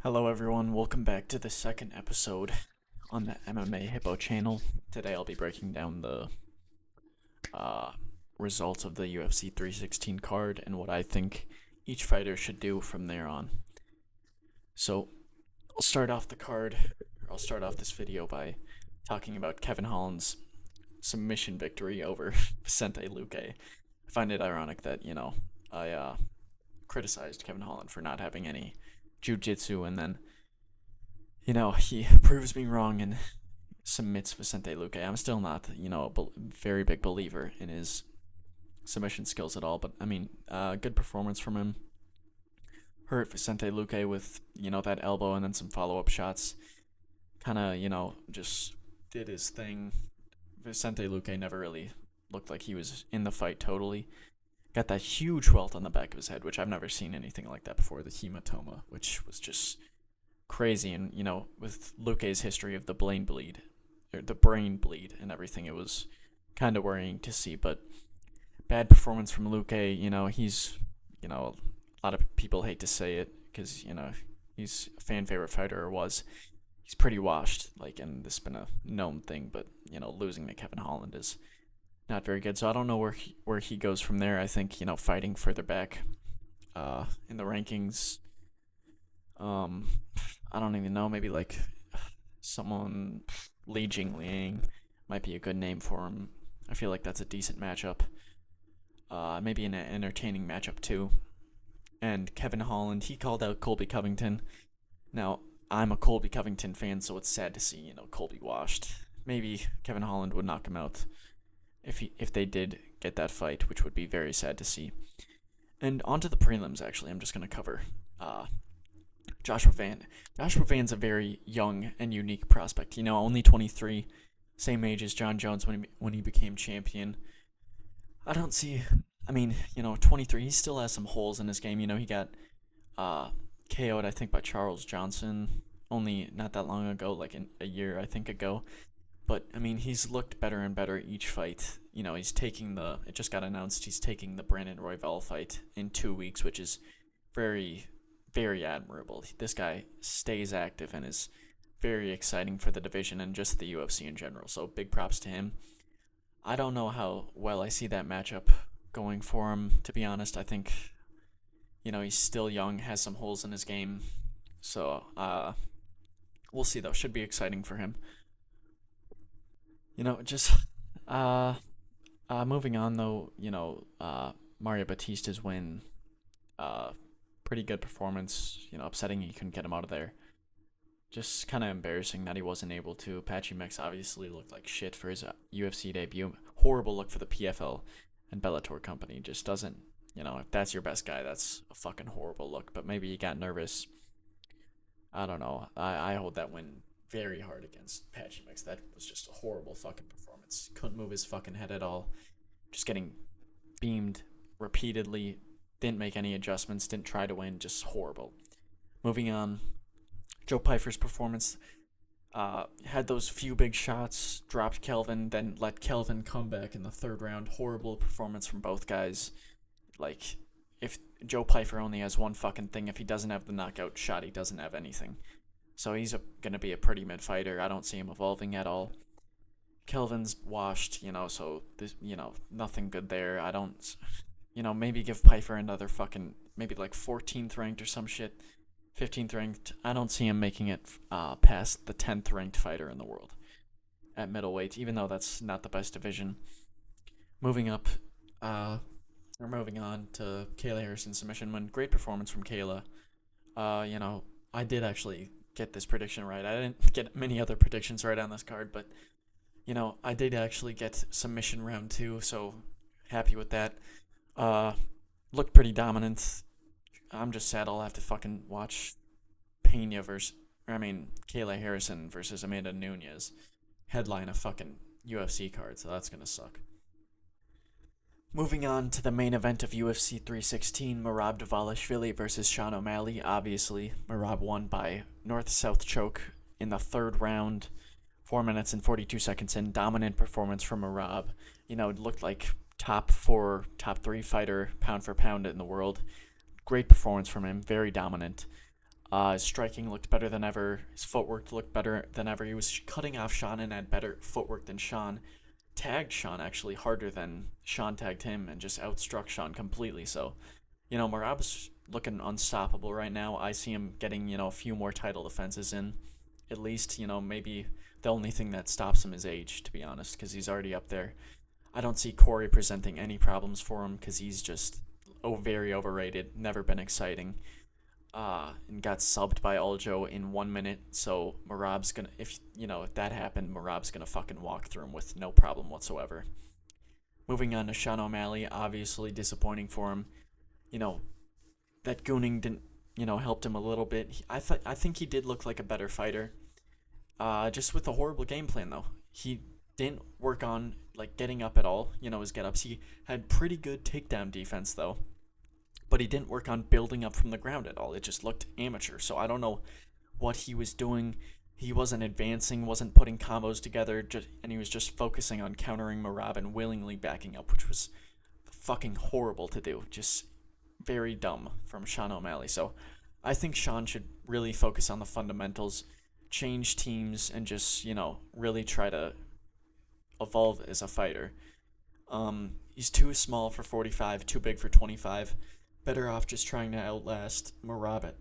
Hello, everyone. Welcome back to the second episode on the MMA Hippo channel. Today, I'll be breaking down the uh, results of the UFC 316 card and what I think each fighter should do from there on. So, I'll start off the card. I'll start off this video by talking about Kevin Holland's submission victory over Vicente Luque. I find it ironic that I criticized Kevin Holland for not having any jiu-jitsu, and then he proves me wrong and submits Vicente Luque. I'm still not a very big believer in his submission skills at all, but I mean, good performance from him. Hurt Vicente Luque with that elbow and then some follow-up shots. Kind of just did his thing. Vicente Luque never really looked like he was in the fight totally. Got that huge welt on the back of his head, which I've never seen anything like that before. The hematoma, which was just crazy, and with Luque's history of the brain bleed, and everything, it was kind of worrying to see. But bad performance from Luque. He's a lot of people hate to say it because he's a fan favorite fighter, or was. He's pretty washed, and this has been a known thing. But losing to Kevin Holland is not very good. So I don't know where he goes from there. I think fighting further back in the rankings. I don't even know. Maybe like someone Li Jingliang might be a good name for him. I feel like that's a decent matchup. Maybe an entertaining matchup too. And Kevin Holland, he called out Colby Covington. Now I'm a Colby Covington fan, so it's sad to see Colby washed. Maybe Kevin Holland would knock him out if they did get that fight, which would be very sad to see. And onto the prelims, actually, I'm just going to cover Joshua Van. Joshua Van's a very young and unique prospect. Only 23, same age as John Jones when he became champion. I don't see. I mean, 23. He still has some holes in his game. He got KO'd, I think, by Charles Johnson only not that long ago, like a year, I think, ago. But, I mean, he's looked better and better each fight. He's taking it just got announced, he's taking the Brandon Royval fight in 2 weeks, which is very, very admirable. This guy stays active and is very exciting for the division and just the UFC in general. So, big props to him. I don't know how well I see that matchup going for him, to be honest. I think, he's still young, has some holes in his game. So, we'll see, though. Should be exciting for him. Just moving on though, Mario Batista's win, pretty good performance. Upsetting he couldn't get him out of there. Just kind of embarrassing that he wasn't able to. Patchy Mix obviously looked like shit for his UFC debut. Horrible look for the PFL and Bellator company. Just doesn't, if that's your best guy, that's a fucking horrible look. But maybe he got nervous. I don't know. I hold that win very hard against Patchy Mix. That was just a horrible fucking performance. Couldn't move his fucking head at all. Just getting beamed repeatedly. Didn't make any adjustments. Didn't try to win. Just horrible. Moving on. Joe Pyfer's performance. Had those few big shots. Dropped Kelvin. Then let Kelvin come back in the third round. Horrible performance from both guys. If Joe Pyfer only has one fucking thing, if he doesn't have the knockout shot, he doesn't have anything. So he's going to be a pretty mid fighter. I don't see him evolving at all. Kelvin's washed, so this, nothing good there. I don't, maybe give Pyfer another fucking, maybe like 14th ranked or some shit. 15th ranked. I don't see him making it past the 10th ranked fighter in the world at middleweight, even though that's not the best division. Moving up, we're moving on to Kayla Harrison's submission win. Great performance from Kayla. I did actually get this prediction right. I didn't get many other predictions right on this card, but I did actually get submission round 2, so happy with that. Looked pretty dominant. I'm just sad I'll have to fucking watch Kayla Harrison versus Amanda Nunes headline a fucking UFC card, so that's gonna suck. Moving on to the main event of UFC 316, Merab Dvalishvili versus Sean O'Malley. Obviously, Merab won by north-south choke in the third round, 4 minutes and 42 seconds in. Dominant performance from Merab. It looked like top 4, top 3 fighter, pound for pound in the world. Great performance from him, very dominant. His striking looked better than ever. His footwork looked better than ever. He was cutting off Sean and had better footwork than Sean. Tagged Sean actually harder than Sean tagged him and just outstruck Sean completely. So, Merab's looking unstoppable right now. I see him getting, a few more title defenses in. At least, maybe the only thing that stops him is age, to be honest, because he's already up there. I don't see Corey presenting any problems for him because he's just very overrated, never been exciting, and got subbed by Aljo in 1 minute. So Merab's gonna, if that happened, Merab's gonna fucking walk through him with no problem whatsoever. Moving on to Sean O'Malley, obviously disappointing for him. You know that gooning didn't, helped him a little bit. I think he did look like a better fighter. Just with a horrible game plan though. He didn't work on like getting up at all. His get ups. He had pretty good takedown defense though, but he didn't work on building up from the ground at all. It just looked amateur. So I don't know what he was doing. He wasn't advancing, wasn't putting combos together, and he was just focusing on countering Merab and willingly backing up, which was fucking horrible to do. Just very dumb from Sean O'Malley. So I think Sean should really focus on the fundamentals, change teams, and just, really try to evolve as a fighter. He's too small for 45, too big for 25. Better off just trying to outlast Merab at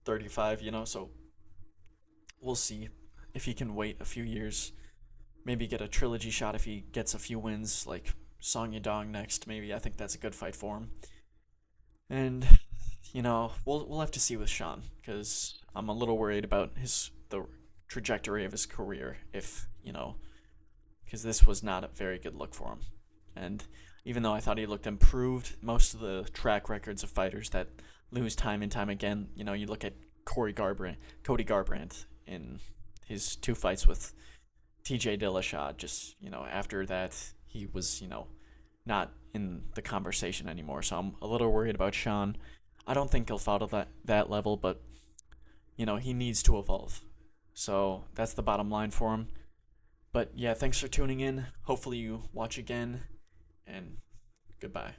35, so we'll see if he can wait a few years. Maybe get a trilogy shot if he gets a few wins, like Song Yadong next, maybe. I think that's a good fight for him. And, we'll have to see with Sean, because I'm a little worried about the trajectory of his career if, because this was not a very good look for him. And even though I thought he looked improved, most of the track records of fighters that lose time and time again, you look at Cody Garbrandt in his 2 fights with TJ Dillashaw, just, after that, he was, not in the conversation anymore. So I'm a little worried about Sean. I don't think he'll fall to that level, but, he needs to evolve. So that's the bottom line for him. But yeah, thanks for tuning in. Hopefully you watch again, and goodbye.